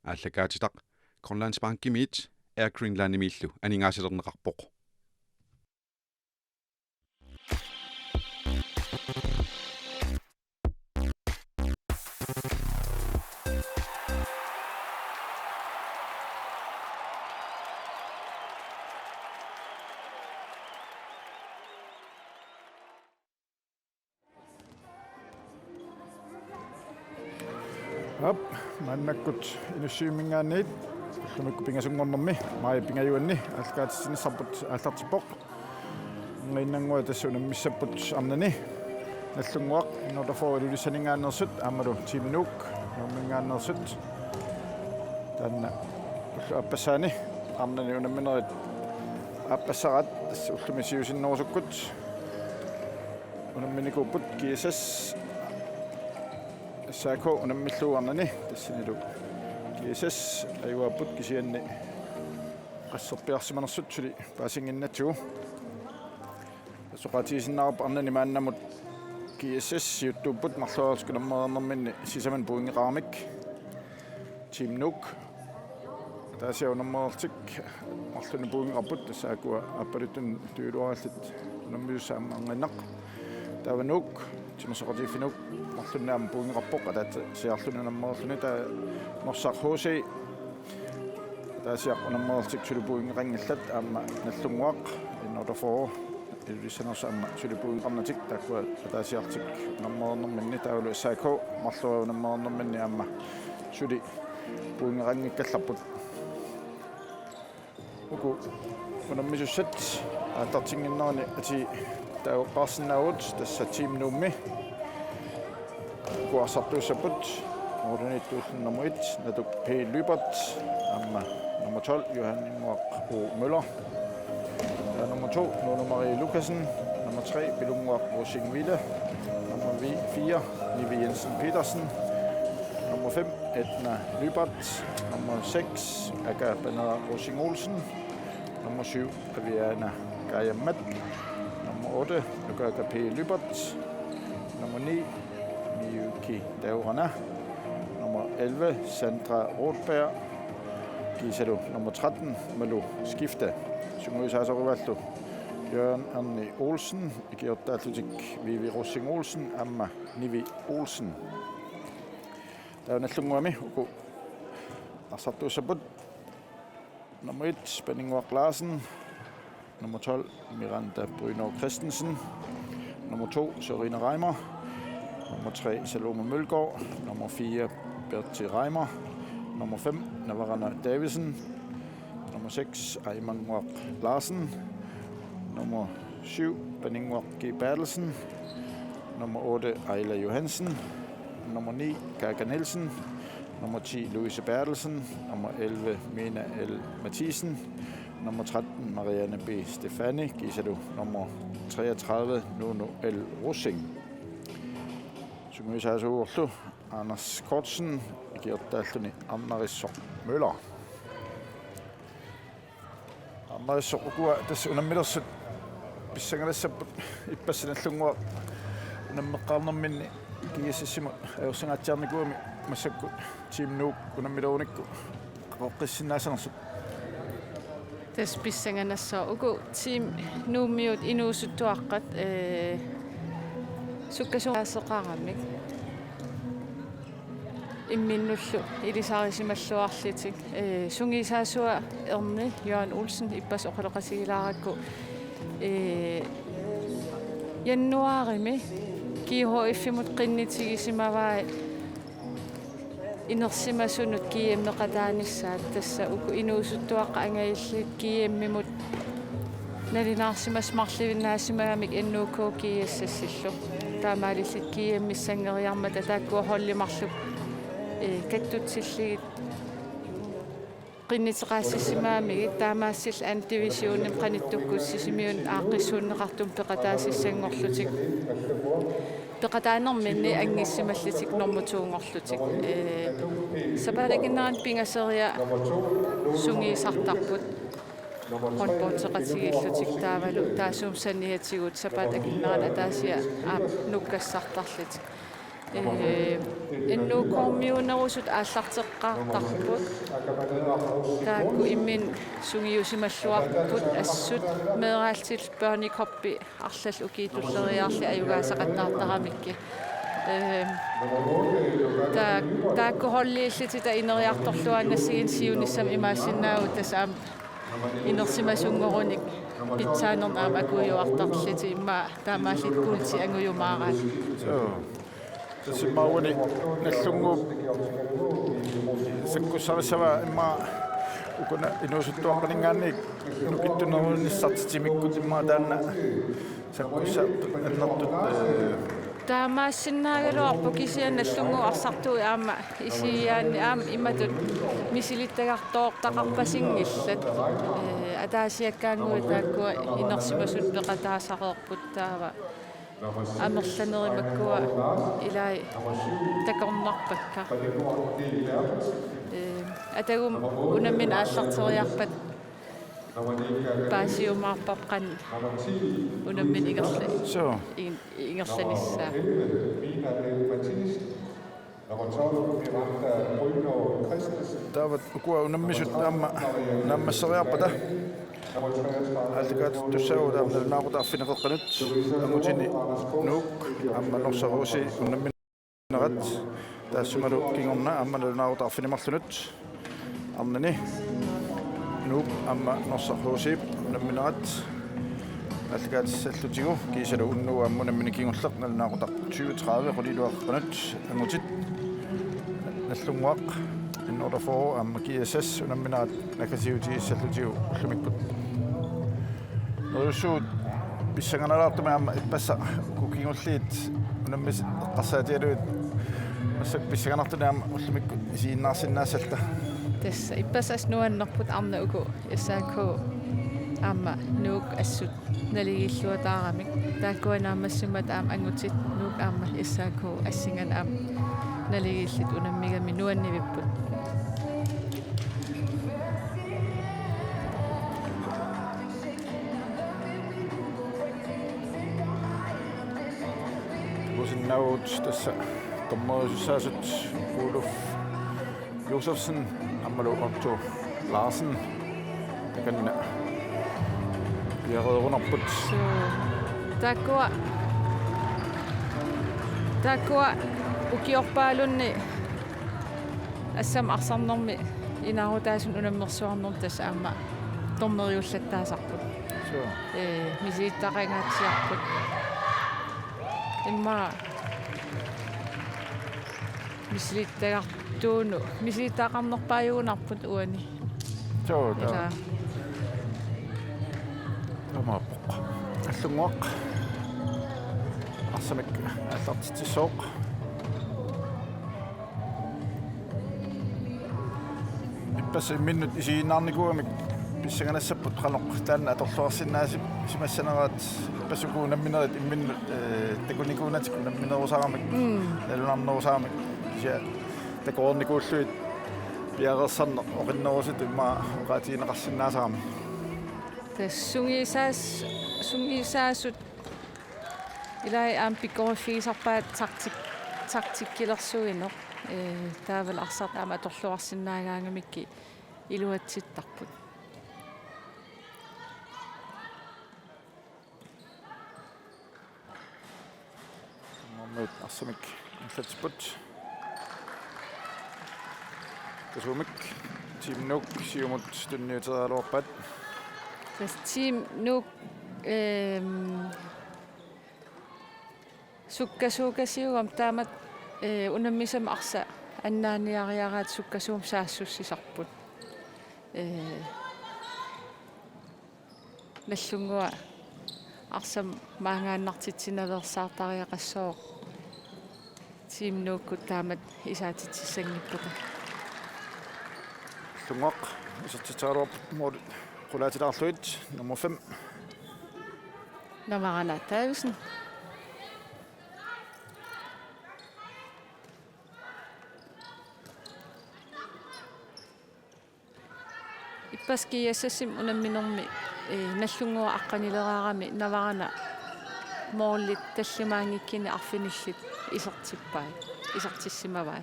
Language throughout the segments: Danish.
ааллакаатитақ Grønlandsbankimit Air Greenlandimillu анингаасилернеқарпоқ Hop, mannakkut inussiumingaanniit lumikku pingasungornermi mai pingajuanni alkaatisinnissarput aallartippoq nginnangua tassunammissapput arnani nallunguaq N48 ilulissaningaannersut aamalu Team Nuuk nummingaannersut tanna ullu appassaani arnani unamminerit appassarat ullumisiusinnorusukkut unamminikuupput GSS Sako unamilluarnani tassinilu GSS ayuapput kisianni qassarpiarsimanersut suli paasinginnatsugu soqatiisinnaarpa arnani maannamut GSS yuttuupput marluaruskunammeernerminni sisaman puingeqaramik Team Nuuk taasiaunammeertik marluni puingeqarput tassaakua appalutun tuuluarallut unammiussaamma anginnaq taava Nuuk timersoqatiiffinuk marlunnaam puingeqarpoq ataat siarlununammerluni taa norsarhuusi taasiaq unammertik sulupuingeqangallat aamma nallunguaq N48 ilulissanersaamma sulupuingeqarnatik taakua taasiartik unammernerminni taulu saako marlua unammernerminni aamma suli puingeqangikkallarput uku unammissussat aaltartinginnerani ati tauqqaarsinnaavut tassa Team Nuummi kuarsartuussaput nummer 1 Natuk P. Lybert amma nummer 12 Johanninguaq O. Møller nummer 2 Nona Marie Lukasen nummer 3 Bilunguaq Rosing Ville nummer 4 Nivi Jensen Petersen nummer 5 Edna Lybert nummer 6 Aga Banada Rosing Olsen nummer 7 Aviana Gaia Matt nummer 8 Nugaga P. Lybert nummer 9 Miyuki Daurana nummer 11 Sandra Rothberg Gisalu nummer 13 Malu Skifte Sunguisaasaruvallu Jørgen Arni Olsen Igiortaallutik Vivi Rossing Olsen Amma Nivi Olsen taunallunguami uku arsartuussaput nummer 1 Spændingwaq Larsen nummer 12 Miranda Bryno Christensen nummer 2 Serena Reimer nummer 3 Salome Mølgaard nummer 4 Bertie Reimer nummer 5 Navarana Davidsen nummer 6 Aymanwaq Larsen nummer 7 Spændingwaq G. Bertelsen nummer 8 Ejla Johansen nummer 9 Gaga Nielsen nummer 10 Louise Bertelsen nummer 11 Mina L. Mathisen nummer 13 Marianne B. Stefani Gisalu nummer 33 Nuno L. Rosing Sunguisaasaruorlu Anders Kortsen Igiortaalluni Arnarissoq Møller Arnarissoq ukua tassa unammilersut pissangalassaput ipassinallunguaq unammeqqaarnerminni kigisassimu ajursangaatiarnikuumi massakku Team Nuuk unammiluunikku qoqqissinnaasarnersut tas pissanganassa uku Team Nuummiut inuusuttuaqqat sukkasuqaaseqaramik imminnullu ilisarisimalluarlitik sungisaasua erni Jørgen Olsen ippas oqaloqasigilaarakku januarimi kiihoiffimut qinnitigisimavai inersimasunut kiemmeqataanissaat tassa uku inuusuttuaqqa angaillit kiemmimut nalinaarsimasmarlivinnaasimaamik NUK kiasassillu taamaalillit kiemmissangeriarmata taakkuahorlimarluk kattutsilligit qinniteqaassissimaamik taamaassil an divisionim qanittukkussisimiun aaqqissuunneqartum peqataasissangorlutik peqataanerminni angissimallitik normatuungorlutik sapalakinnaran pingaseria sungiisartarput qonporteqatigillutik taavalu taasuumsanniatigut sapalakinnaran ataasia nukkassartarlitik N48 ааллартеққаартарпут таакку иммин сунгиусималлуарпут ассут меэраалтил børnikoppi арлал укиитуллериарли аюгаасақаттаартарамикки таакку холлииллити та инериарторлуаннассигин сиунissam имаассинаагу тасаам инерсимасунгорунник питсаанернаам акуйуартарлити имма таамаалликкуулти ангуйумаараат Simmauni nallungu sakkussarissava imma ukuna inusuttuaqaningaannik nukittunerunissartitimikkut imma taanna sakkussa annertut таамаассинаагалуарпу кисиан наллунгу арсартуи аама исиаани аама иматут мисилиттагартооқтақарпасингиллат атаасиаккаангуи тааккуа инерсимасут пеқатаасареерпут таава амерланеримаккуа илай такорнарпакка атагум унаммин ааллартериарпат паасиумаарпапқан унаммин ингерланissaa tavat ukua unammisut nammasseriarpata алликаат туссаагулаа наақутаарфинеқеққанут амутини Nuuk амманорсаруси унамминерат таассумалу кингорна амманалунаақутаарфинемарлунут арнани Nuuk амманорсаруси унамминерат алликаат саллутигу кисалу уннуа аммунаммини кингорлеқ налунаақутар 2030 qulilluaqqanut амутит наллунгуақ in order for GSS unamminaat nakasiuti sallutiu ullumikput noussuut pissanganalaartuma amma ippassa kukingulliit unammis qasaatialuut massak pissanganartuna amma ullumikkut isiinnaarsinnaasalta tassa ippasas nuannerput arna uku issaakku amma Nuuk assut naligilluataaramik taakkuanaammassummat aam angutit Nuuk aamma issaakku assingan aam naligillit unammigami nuannivipput Naut tässä tommoisasut Ulf Josefsen ammalu Otto Larsen kan bjerrunderput таккуа укиорпаалунни ассам Arsarnermi инаарутаасун унаммерсуарнер тасса аама тормериуллаттаасарпут мисииттақангаатсиарпут имма мисилиттагартууну мисилиттаақарнерпааюунарпут уани тоо тамааппа аллунгуақ Assammik аллартитсоқ иппас минут исиинаарникуамик писсаганассаппут қаноқ таанна аторлуарсинааси симассанераат пасукуунамминерит имминнут такуникуунатик унамминерусаарамик налунарнерусаарамик ия такоорникууллуит пиарерсарне оқиннерусит имма оқаатигинеқарсинаасаарами сунгисаассут илай аам пиккориффигисарпаат тактиккилерсуинеқ таавал арсарт аама аторлуарсинаагаангамикки илуатситтарпут момент Assammik инфлатспут тасумик team Nuuk сиумут тунниутераалуарпат тас team Nuuk суkkasuukasiugam taamat unammisam arsa annaaniariaraat sukkasuum saassussisarput nallungua arsam maangaannartitsinaversaartariaqassooq team Nuukkut taamat isaatitsissangipputa lungaq isartitaaluarput muut qulaatilaarluit nummer 5 Arnat taavisen иппаски яссасим унамминерми наллунгуа аққанилераарами наварана moollit tallumaangikkini arfinillit isertippai isertissimavai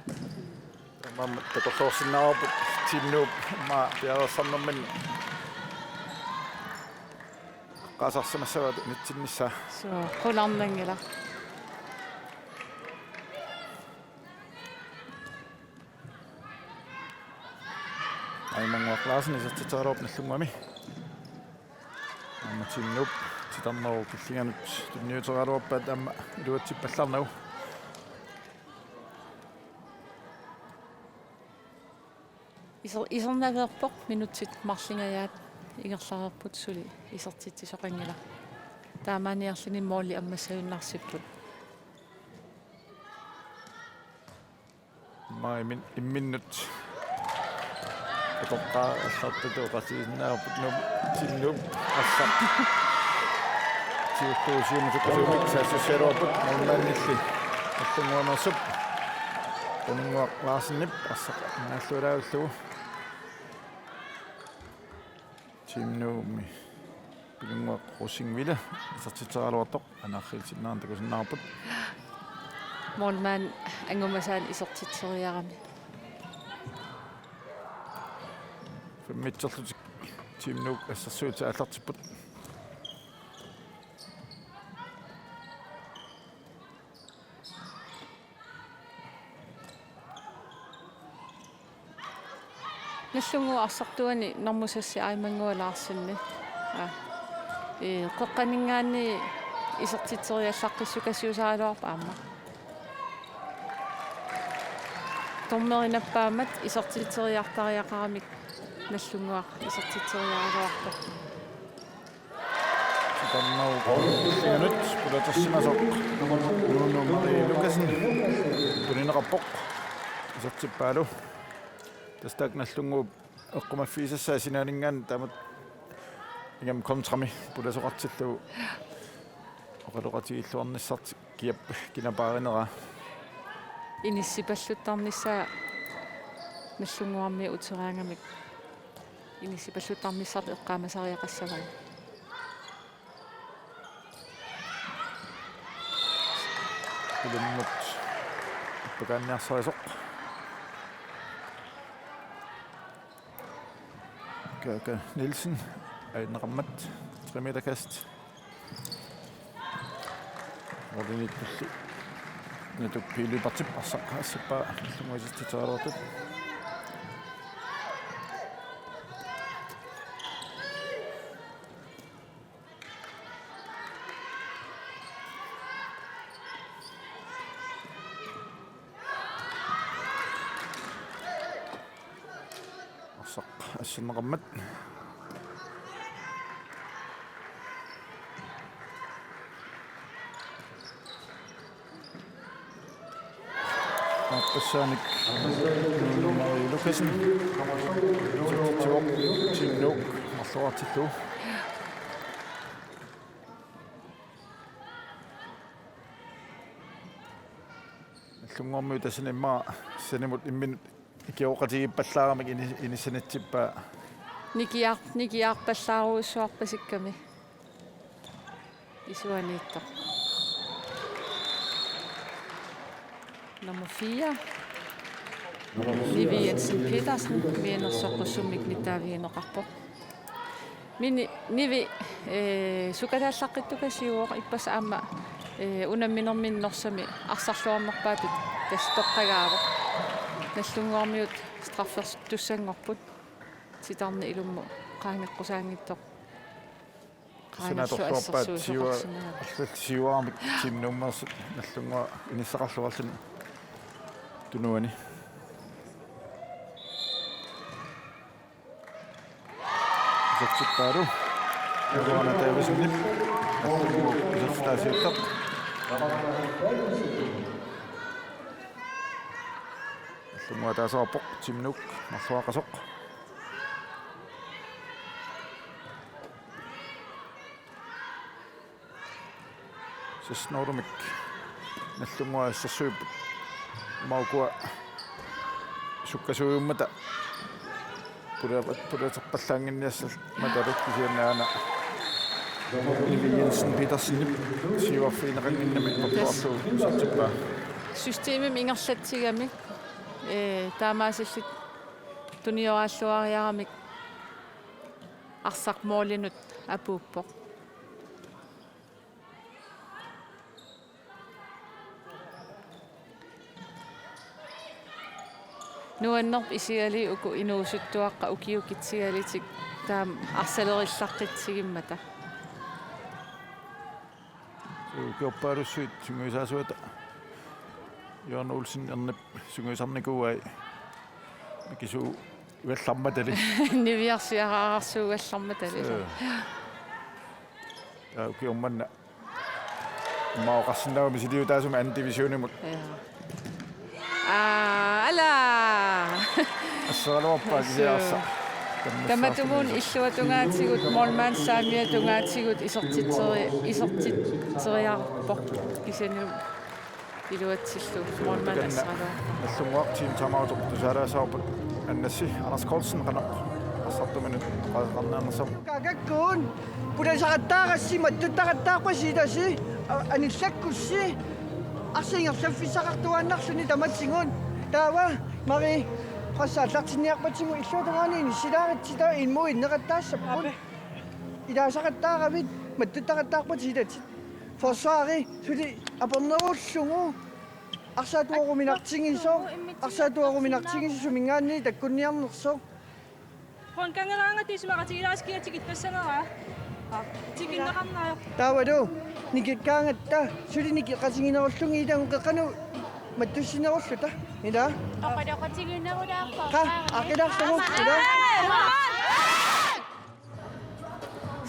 Mamma takorsorsinnaarput Nuuk ma piarersarnermin qaasarsimassavaat nitsinnissaa so qularnangila aimanguaqlaasin isertitaruup nallungami amma Nuuk titarneru killinganut tunniuteraluarpaat amma iluatsipallarnagu isernaveerpoq minutsit marlingajaat ingerlareerput suli isertittisoqangila taamaaniarlini moolli ammassagunnarsipput ma imminnut atoqqaa allartatu qasiinnaarput Nuuk assaq tiukkuusiumutukasuumik saassassaruarput normaalnilli allunguanersup uninguaqlaarsinnip assaq naalluulaagullugu Nuukmi pilunguaq qussingvila isertiteraluartoq anaarrilsinnaartakusinnaarput moolmaan angumasaan isertitseriarami mitserlutik Nuuk assarsuuta allartipput nallungu arsartuani normusassi aimangualaarsinni qoqqaningaanni isertitseriallaqqissukasiusaaluarpa aamma tormerinappaammat isertitseriartariaqaramik nallunguaq isertitserialuarpa Tannaut pulatersimasoq Nunaata tunineqarpoq isertippaalu tastak nallungu eqqumaffiisassaa sinaaningaan taamat igam kontrami pulasoqartillugu oqaloqatigiilluarnissart kiap kinapaarinera inissipalluttarnissaa nallunguarmi uteraangamik inissipalluttarnissart eqqaamasariaqassavai Ilmut pakaanniarsarisoq Kaka Nielsen aineqammat 3 meter kast ordinitullu natuk piilipartip arsaqqaassappa lumuisistiteraluartut Assammik Assammik Nunaata Nuuk marluartillu allunguarmui tasinimmaa sanimut imminut ikiuqatigippallaaramik inissanattippaa nikiarpallaaruussuarpasikkami isuaniittoq nummer 4 Nivi Jensen Petersen miinersoqqussumik nitaaviineqarpoq nivi sukataallaqittukasiuoq ippas aamma unamminerminnorsami arsarluarnerpaatut tastoqqagaavoq nallunguarmiut straffertussanngorput sitarni ilummu qaangeqqusaangittoq sinatorluarpaat siuaarmik timnummersu nallungua inissaqarluarlun tunuani isertippaalu Radioa taavisunnip isertaasiuttaq allungua taasaarpoq Nuuk marluaqasoq sisnoorumik nallungua assarsuupput maukua Jensen Petersen siuarfiineqanginnami pappaarlu sartippa systeemim ingerlatsigami таамаасаллит туниораллуариарамик арсармоолинут апууппо нуаннерп исиали уку инуусуттуаққа укиукитсигалитик таам арсалериллаққитсигиммата Kioppaarussuit syngysaasuata Joon Olsen Arnat syngyisarnikuai mikisu uallarmatali niviarsiarаарsuugallarmatali ja kiummanna maoqarsinnaagami siliutaasuma an divisionimut ala assalaluarpaa kisiaarsa таматумун иллуатунгаатигут молмаан саамиатунгаатигут исертитсериарпоқ кисанум илуатсиллу молмаан ассаралаа аллунгуартиим тамаутоқ тусаалаасаарпут аннасси Anders Kolsen qanaq ассартуминут qaaqarnaannersam какаккуун пуласақаттаарассима туттақаттаарпасиитаси аниллаккусси арсингерлаффисақартуааннарлуни таматсигун таава мари qassaallartinniarpatigu illuutagaaniini silaaritita ilmu inneqattaassapun ilaasaqattaaravit mattutaqattaarpatiitat forsvaari suli apornerullugu arsaatuaruminartingiso sumingaanni takkunniarnerso Qonkangeeraangatiisumaqatigilaaskia tikitpassanera tikinneqarnaayo taavalu nikikkaangatta suli nikiqatiginerullungi ilangu qeqqanu матtussinerulluta ila aqaloqatiginerulaarpa qa aqilarsugu ila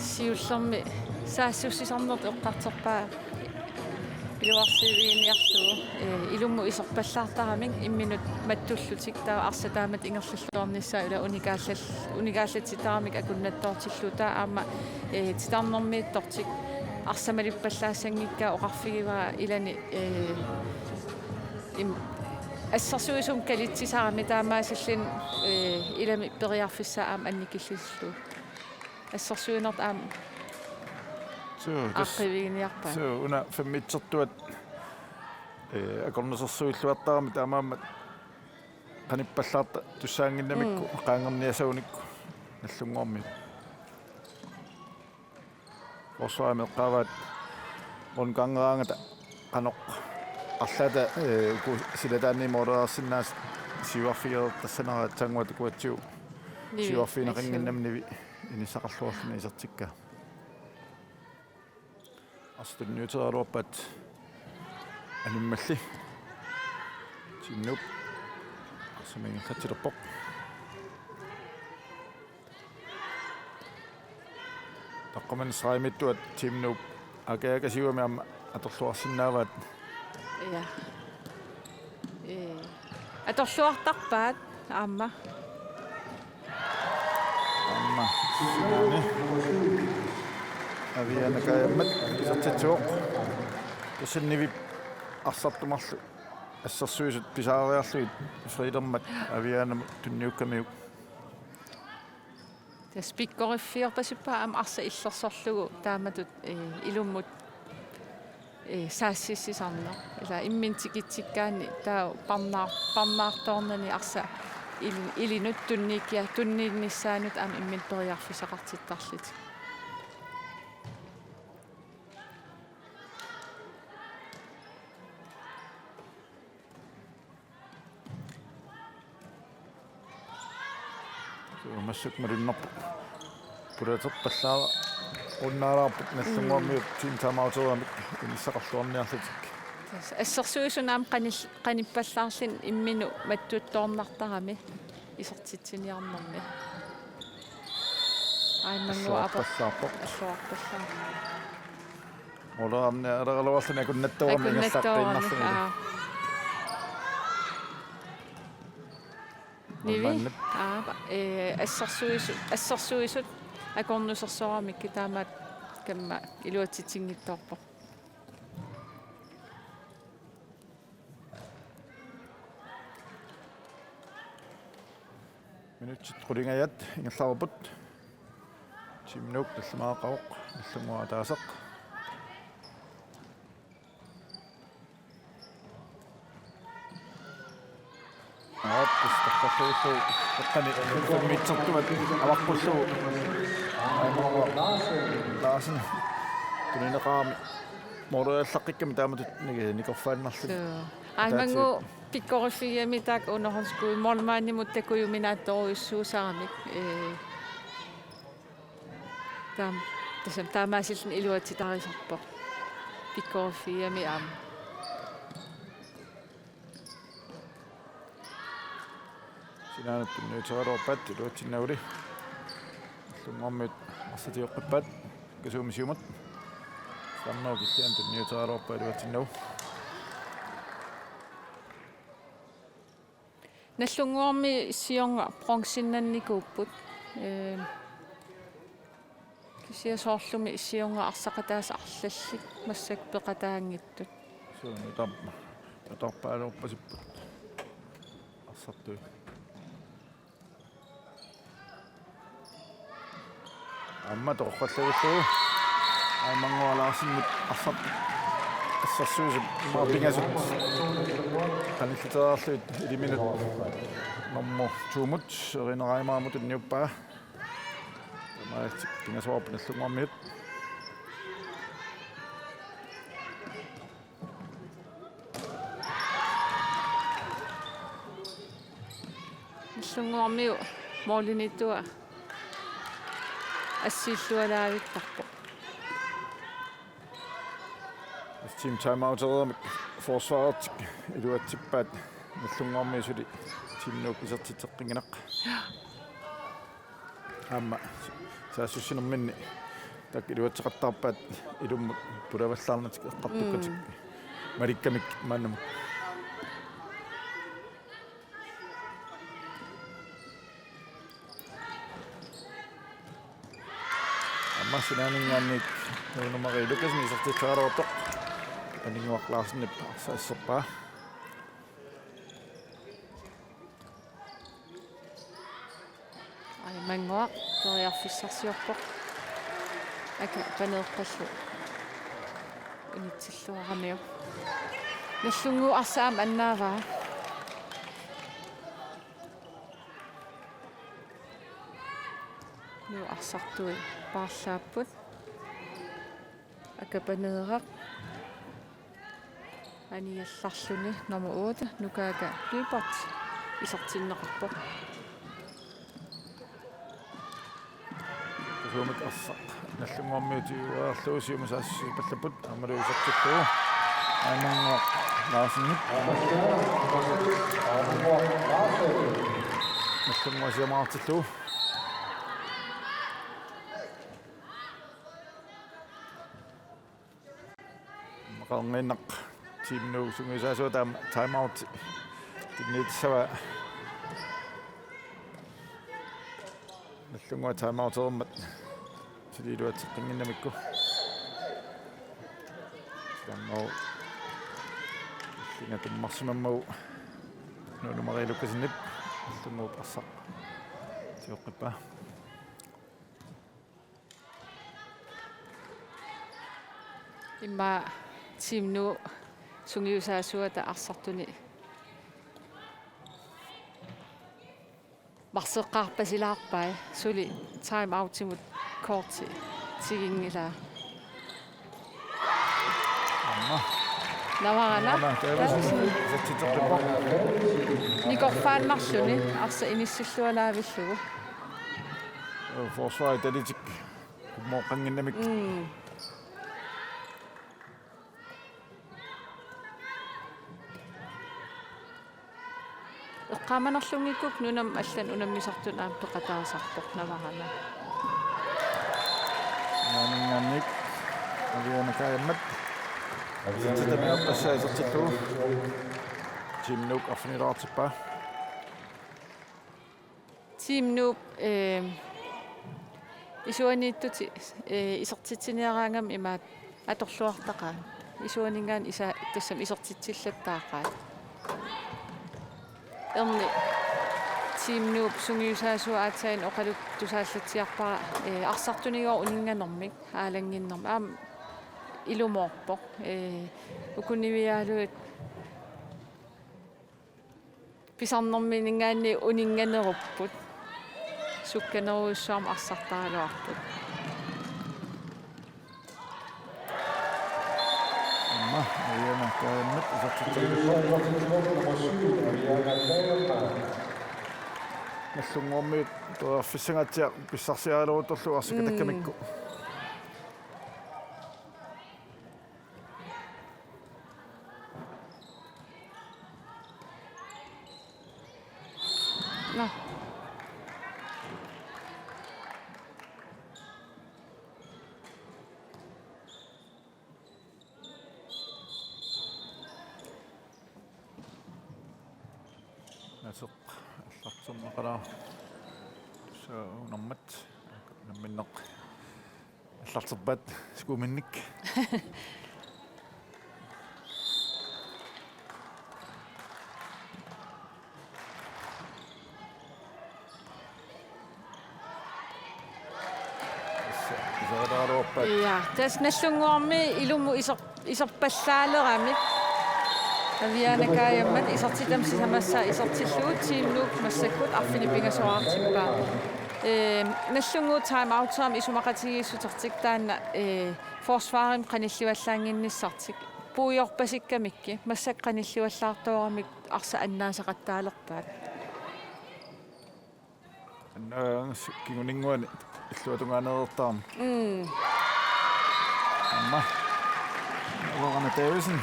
сиуллерми саассуссисарнерт эққартерпаа илуарсивииниарлугу илумму исерпаллаартарамик имминут маттуллутик таа арсатаамат ингерллуарнissaа ула унигааллатитарамик акуннаттоортиллу таа аама титарнэрмииттортик арсамалиппаллаассангиккаа оқарфигиваа илани ассарсуисум калитсисарами таамаасаллин илами периарфиссаа аама анникиллиллу ассарсуинерт аама аққивигиниарпаа una femmitsertuat акорнусерсуиллуартарами таамаамат qanippallarta tussaanginnamikku qaangerniasaunikku nallunguarmi forsvaami eqqaavaat qonkaangeraangata qanoq арлата уку силатаанни морерсиннаас сиуарфиертассанера тангуат куатсиу сиуарфинеқингиннамниви инисақарлуарлуна исертикка астунниутералуарпат аниммалли тиннуп асумингерлатилерпоқ таққаман сраимиттуат тимнуп акаакасиуами аама аторлуарсинааваат ja аторлуартарпаат аама яни авианакаяммат исертитсуоқ тусинниви арсартумарлу ассерсуисут писаариарлуит фридермат авианам тунниуккамиук таспиккориффиерпасиппаа аама арса иллерсорлугу тааматут илуммут саассиссисарна ила имминтикитсиккаани таа парнаарторнани арса илинут тунникия тунниинниссаанут аама иммин периарфисақартиттарлит массук мариннарпу пулатерпаллаара уннаараарпут наллунгуармиут тимтамаатеруамик инissaqarluarniarlutik ассерсуисунаам каниппаллаарлин иммину маттуутторнартарами исертитсиниарнэрми аймангуа апаллаарпоқ ассуарпаллаа олоарни алералуарлуна куннаттуарми ингерлааққиннарлуни ниви ассерсуисут акорнусерсорамикки таамаат камма илуатситсингитторпо минутсит qulingajat ingерлаарпут Team Nuuk таллимаақавоқ наллунгуа таасеқ Тастаққаллуу эққани митсертумат аварпуллуу Лаарсен тунинеқаами мораллаққикками тааматут никорфааннарлу аймангу пиккориффигами таак унорскуи молмаанимут такуйуминаатторуиссуусаарамик тасам таамаасиллни илуатитарисарпо пиккориффигами аама синаанат ньютераорпат илуатсиннаули лунгормит ассатиоққиппат касуумисиумат санноо киссиан ньютераорпа илуатсиннау наллунгуарми сионга бронзиннанникууппут кисиасоорлуми сионга арсақатаас арлаллик массак пеқатаангиттут суна тамма таторпаалууппасиппут арсартуи амма торқаллагуллуу аймангуалаарсиннит арсарт ассассуусуп маапингасут каниллитаарлуит илиминут номмо туумут ринераймаамут ньюппаа маатик пингасуарп наллунгуармиут наллунгуармиу моолиниттуа ассииллуалаавиттарпо Team timeouterede forsvaret iluatsippaat наллунгуармиусули Team Nuuk исертитеққингинақ аама саассуссинерминни так илуатсеқартарпаат илуммут пулаваллаарнатик эққартуккатик маликкамик мааннамут амма синаанингааник нунумари лукасни исертитеқараортоқ анингуарлаарсиннап саассерпаа аймангуа ториарфиссарсиорпо ака панеэққаллу унитсиллуарамиу наллунгу арсаам аннааваа ну арсартуи паарлааппут ака панеэрақ аниалларлуни номер 8 нукаага либерт исертиннеқарпо касуумик арсақ наллунгуармиути уаарлуусиума саасси паллаппут амалуисертиллуу аймангуа лаарсинник наллунгуа сиамаартиллуу мақарниннақ Team Nuuk сунгисаасуа таама тайм-аут тиннитсава наллунгуа тайм-аутермат силилуатеққингиннамикку санноо лингатуммарсимаммау нунумарилуккасиннип наллунгуп арсақ тиоққиппаа имма Team Nuuk сунгиусаасуата арсартуни марсеққарпасилаарпай сули time out-имут корти тигингила амма наварана саттитеққиппаа никорфаанмарлуни арса иниссиллуалаавиллугу forsvaret талитик куммооққангиннамик эққаманерлунгиккук нунам аллан унаммисартун аам пеқатаасарпоқ наварана нанинганник алианакаяммат саттитамиаппассаасертиллуу Team Nuuk афнилаартиппаа Team Nuuk исуанииттути исертитсиниараангам имаат аторлуартақаа исуанингаан иса тассам исертитсиллаттаақаа эрни team Nuuk sungiusaasuaatain oqaluk tusaallatsiarpara arsartunigoor uninganermik aalanginnerma ilumorpoq ukuniviaaluut pisarnerminingaanni uninganerupput sukkaneruussuam arsartaaluarput Amma ayana kaanmat Nallungormiit tuarfissangatia pissarsiaaluutorlu arsakatakkamikku. No. Nasuk allartummeqala saaunarmat namminneq allarterpat skuuminnik Ja, tas nallungoormi ilumu iserpallaalerami avianakaayammat isertitamsi samassa isertilluut team Nuuk massakkut arfinipingasuartippaa nallungu time out-taam isumaqatigiissutertik taanna forsvarim qanilluallaanginnissartik puujorpasikkamikki massak qanilluallaartooramik arsa annaasaqattaalerpaat kinguninguani illuatungaanерtaam Amma Arnat Davidsen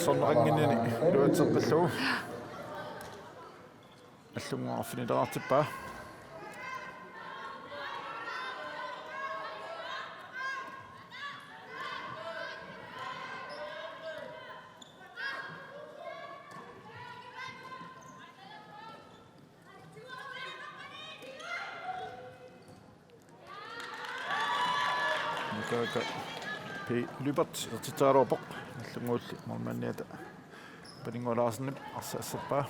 sonneranginnini iluatseqqalluu allunguarfinileraartippaa Lypert titaaruupoq allunguulli mormanniata paningualaarserni arsaasserpaa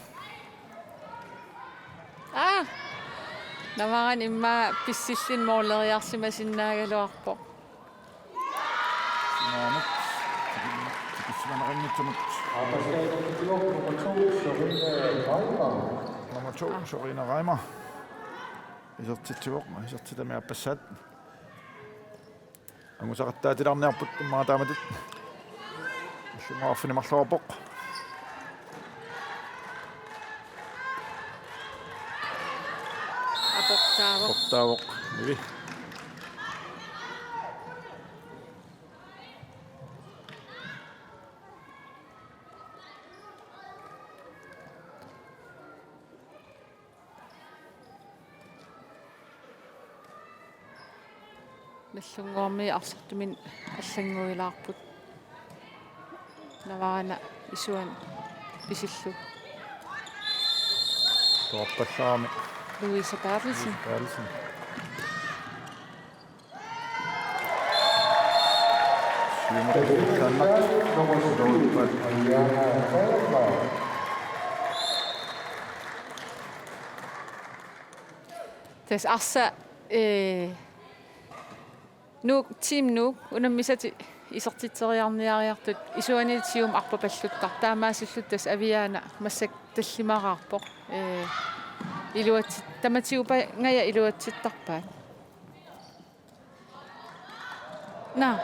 navaran imma pissillin moorleriarsimasinnaaгаluarpoq naanut kismanaqinngitsunut nummer 2 Sorina Reimer isertitsuoq isertitami appassaat angusaqattaatilarniarput immaataamatut allunguarfinimarluarpoq aportaavoq ivi nallungoormi arsartumin аллангуилаарпут наваана исуан писиллу тоорпаллаарми Louise Bertelsen Tas arsa Nuuk team Nuuk unammisati isertiteriarniariartut isuanitium arpapalluttar taamaasullut tas aviaana massak tallimaqarpoq iluatsit tamatiupa ngaya iluatsittarpaat na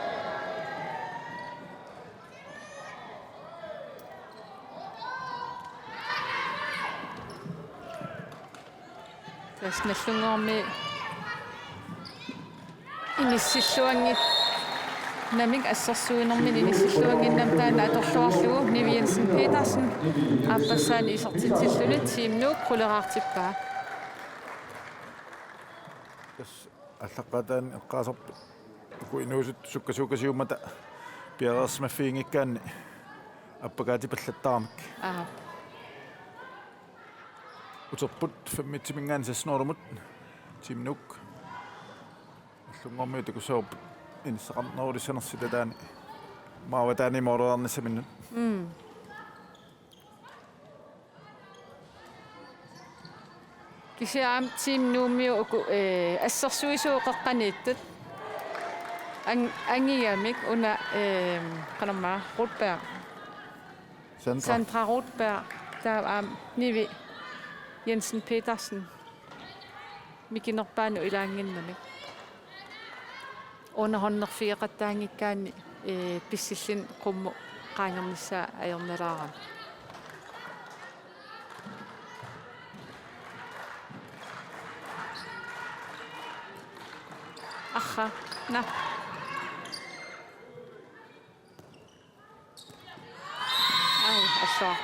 tas nallungoormi inissilluangit namik assarsuinermin inissilluanginnam taana atorluarlugu Niviansen Petersen aappassaani isertitilluni team Nuuk quleraartippaa kas allaqataan eqqaasarp ku inuusut sukkasuukasiummata piarersmaffiingikkaanni appakaati pallattaarmik uterput fammitsimingaan sasnoorumut team Nuuk allungormi takusoorp inissaqarnerulissanersita taani maawataani moorerarnissaminut Kisiam team Nuuk assarsuisuuqeqqaniittut angiamik una qanamma Rutberg Sandra Rutberg der nivi Jensen Petersen mikinerpaanu ilaanginnamik unerhonnerfiiqattaangikkaani pissillin qummu qaangernissaa ajernalaaram Aha, na. Ai,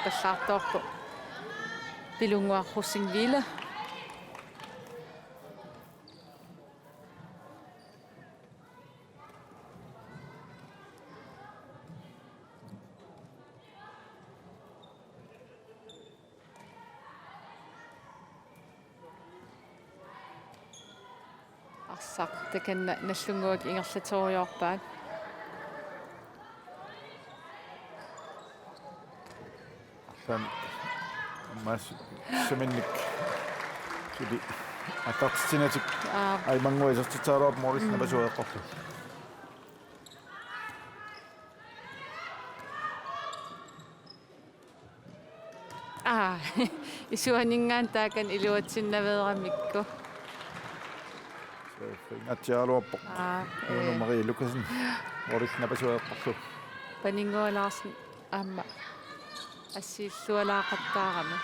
assaartorpu. Pilunguarrussingvile. Det kan nallunguak ingerlatoriorpaat san mas seminnik sudi atartinatik ai manguisertitaaraap moris napasueqqortu isuaningaan taakan iluatsinnaveeramikku Atialuappo. Marie Lucasen. Moris napasueqqortu. Paningualaarsin aamma assiillualaaqattaarami.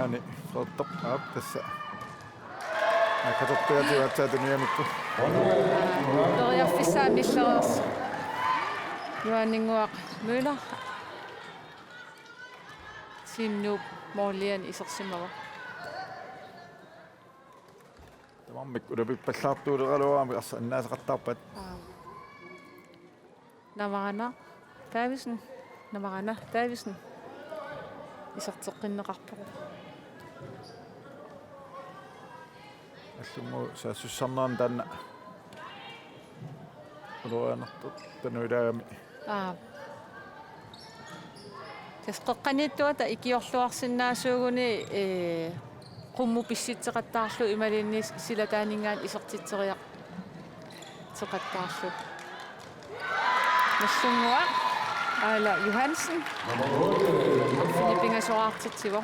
Ani sottoq aap tassa. Akatorpiatiuatsaatunuamikku. Toriarfissaamillereers. Juaninguaq Møller. Team Nuuk Morlian isersimava. Tamamik ulapippallaartuuleqaluaami annaasaqartaarpat. Navarana Davisen. Iserteqqinneqarpoq. Allungu saassussarnaan taanna. Uluanertut tanuilaagami. Tasqeqqaniittuata ikiorluarsinnaasuuguni qummu pissitseqattaarlu imalinnis silataaningaan isertitseriaq teqattaarlu Nassungua Ala Johansen Filippingasoraartitsivo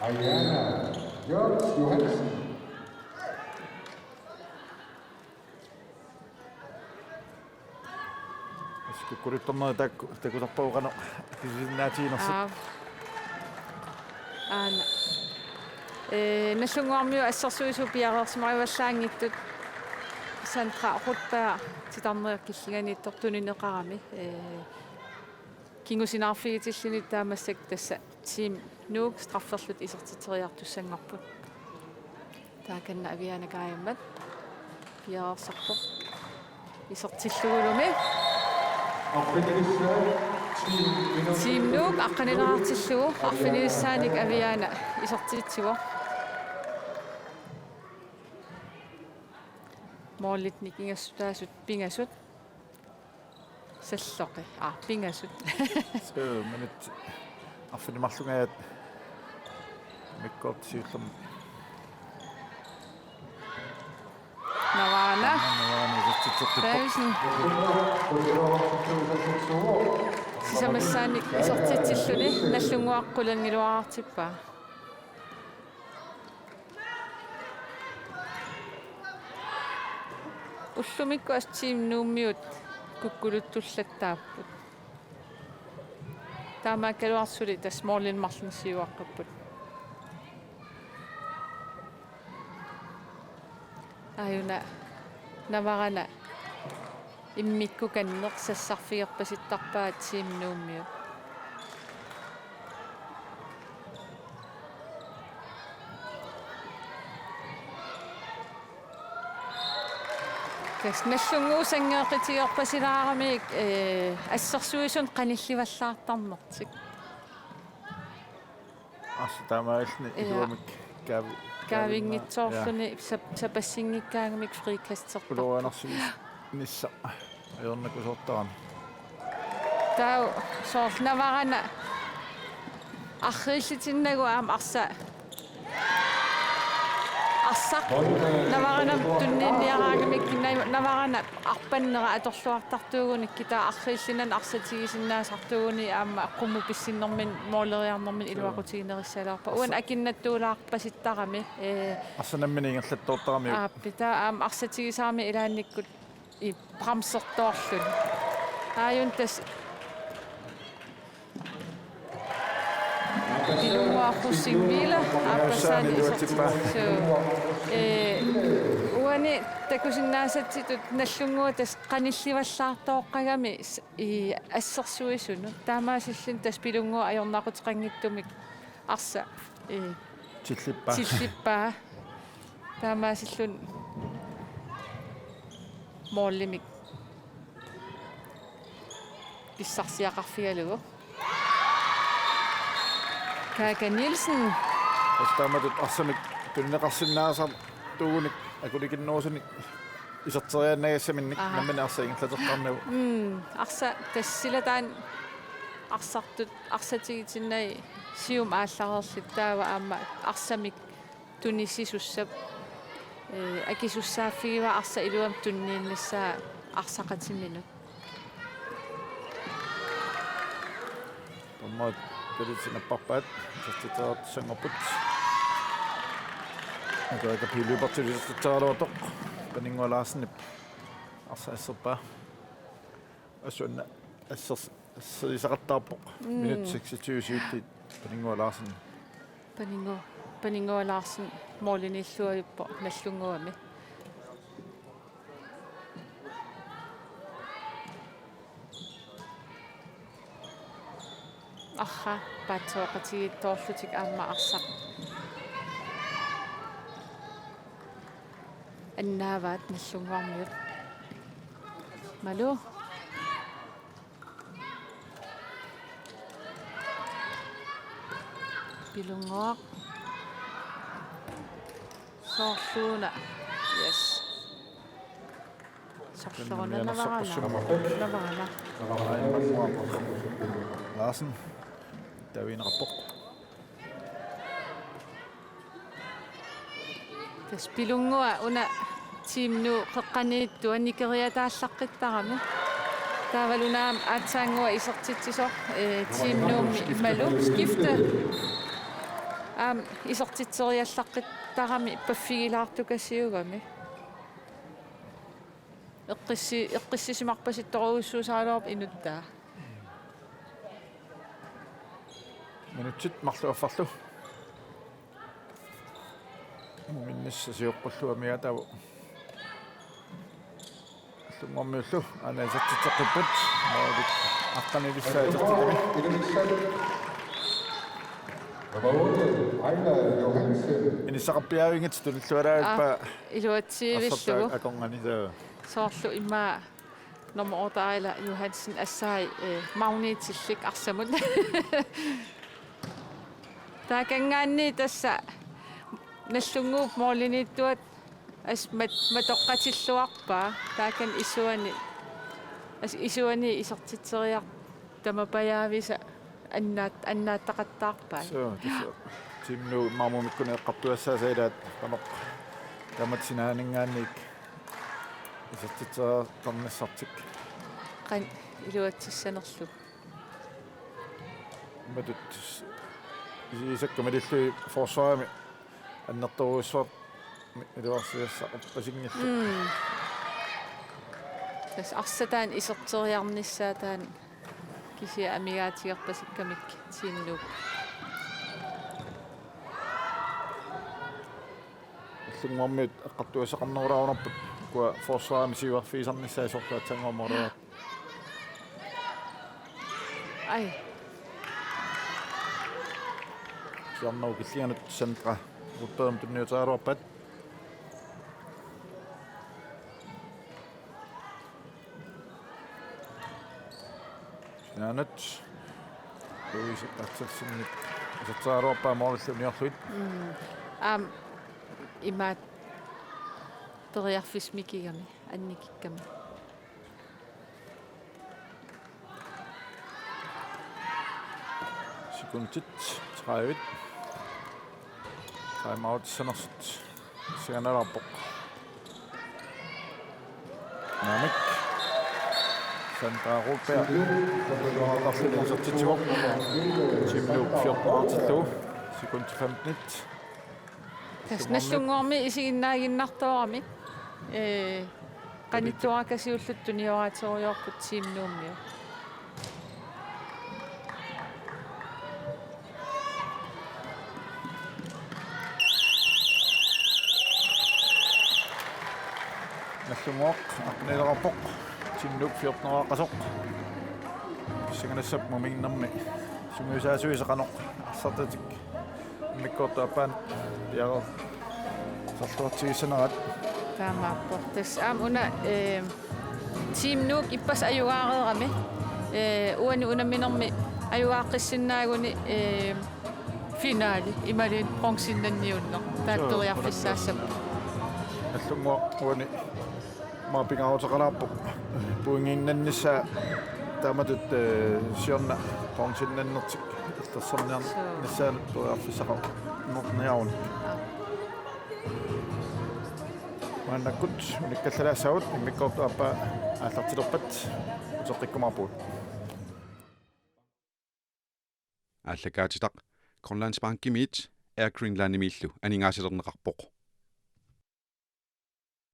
Johansen Skukkurittorneri takutarpauqano kisinnaatiinersit Ana Nassунguarmiu assarsuisu piareersimariuallaangittut Sandra Rutberg titarneriakkissiganiittortunineqarami kingusinarfigitillini taamassak tassa team Nuuk strafferlut isertiteriartussanngorput taakanna avianakaayammat piareersarpoq isertillugulumi team Nuuk aqqanileraartillugu arfinilissaanik aviana isertiitsivo Morlitnik ingassutaasut pingasut salloqi pingasut minut arfinimarlungaat mikkortsiullerm Navarana Davisen Sisamassaannik isertitsilluni nallunguaqqulangilluaraartippaa Ullumikku team Nuummiut kukkuluttullattaapput taamaakkaluarsuli tasmoorlin marlinsiuaqqapput ayuna navarana immikku kanneq sassarfigerpasittarpaa team Nuummiut Nallunguusangeeqitiorpasilaarami assarsuisun qanillivallaartarnertik taamaalni iluamik kaavingitsoorluni sapassingikkaangamik frikastertar uluanersuis nissa ayornakusortaran tau soornavarana Arrillitinnagу arsa Arsaq navaranam tunniinniaraagamik navarana arpannera atorluartartuugunik kita arrillinan arsatigisinnaasartuuguni aamma aqummu pissinnermin mooleriarnermin iluaqutiginerissalaarpa uan akinnattuulaarpasittarami Arsarnermi ingerlattoortarami pita arsatigisaarmi ilaannikkut I bramsertoorlun aajun tas Ilunguarpussingviila aappassaani isortitsu uani takusinnaasatitut nallungua tas qanillivallaartooqqagami assersuisunu taamaasillun tas pilungua ajornaqutiqanngittumik arsa tillippaa taamaasillun moollimik pissarsiaqarfigalugu Kaka Nielsen. Taamatut Assammik tunneqarsinnaasar tuugunik akulikinnuusuni iserteriannagassaminnik nammina arsaingerlateqqarnagu. Arsa tassilataan arsartut arsatigitsinnai sium aallarerlit taava aamma Assammik tunissisussap akisussaaffigiva arsa iluam tunniinnissaa arsaqatimminut. Tommat Sinapparpaat sastitaartsanngorput akaa piiluupartilisartitaaluutoq paningualaarsinip arsaasserpaa assuanna assisaqattaarpoq minut 26 paningualaarsin paningualaarsin moolinilluajuppo nallunguami Aha, patsoqatigiittoorlutik aamma arsaq. Annaavaat nallunguarmiut. Malu. Pilungoq. Soorluuna. Yes. Sorloruna navarala. Larsen Tawinarpoq Taspilungua una team Nuuk qeqqaniittu annikeriataallaqqittarami taavalunam aatsaangua isertitsisor team Nuuk malu skifte isertitseriallaqqittarami paffigilaartukassiugami eqqissisimarpasittoruussuusaalorp inuttaa minutsit marluaffarlu minnissasiuqqulluamiatavu allungormiullu anaisartitteqqipput moolik aqqanilissaitertitami inissaqarpiaavingit tullualaagippa iluatsiivillugu akorganisaa soorlu immaa Nummer Johansen Assai magnetillik arsamut Taakangaanni tassa nallunguup mooliniittuat as matoqqatilluarpaa taakan isuani isertitseriaq tamapajaavisa annaattaqattaarpaa timnu maamumikkunni eqqartuassaasailaat tamoq tamatsinaaninggaanniik isertitsertarnassartik qan iluatsissanerlu matut isakkamalillu forsvaami annertoruissuar iluarsiassaqappasingillu tas arsataan iserteriarnissaataan kisia amigaatigerpasikkamik siinnuuk allungormiut eqqartuassaqarnerulaarunerput kua forsvaami siuarfiisarnissaasortaatsanngormoruat ai siarnau killianut sentra rutterum tunniutaaruarpat sinanut luisaqarsersinnik isertaaruarpaa moorilluniorluit imaat periarfismikigami annikikkami sekuntit 3-1. Timeout Sannersut. Sianalarpoq. Assammik. Sandra Rupberg. Artarnermi. Team Nuuk 14-2. Sekund 15. тасналлунгуарми исигиннаагиннартуарами qanittuarakasiullut tunioraateriorput tiimnuummiu Nallungoq aqnilerarpoq. Team Nuuk 14-qasoq. Singanassup mumingnarmi. Sunguisaasuisaqanoq Arsartatik. Mikkortaapaan piaro sartuartigissanerat taamaappo tassam una team Nuuk ippas ajugaareerami uani unaminermi ajugaaqqissinnаагуни finaali imalin bronsinnanniunner taattoriarfissaassap Nallungoq uani maapingaruteqalaarpoq puingiinnannissaa taamatut siorna bronsinnannertik tassarniar nassaan toriarfissaqa nordniarun maannakkut unikkallalaassavut immikkortuappa aallartilerpat uteqqikkumarpuut Allakaatitaq Grønlandsbank Image er Greenlandimillu aningaasilerneqarpoq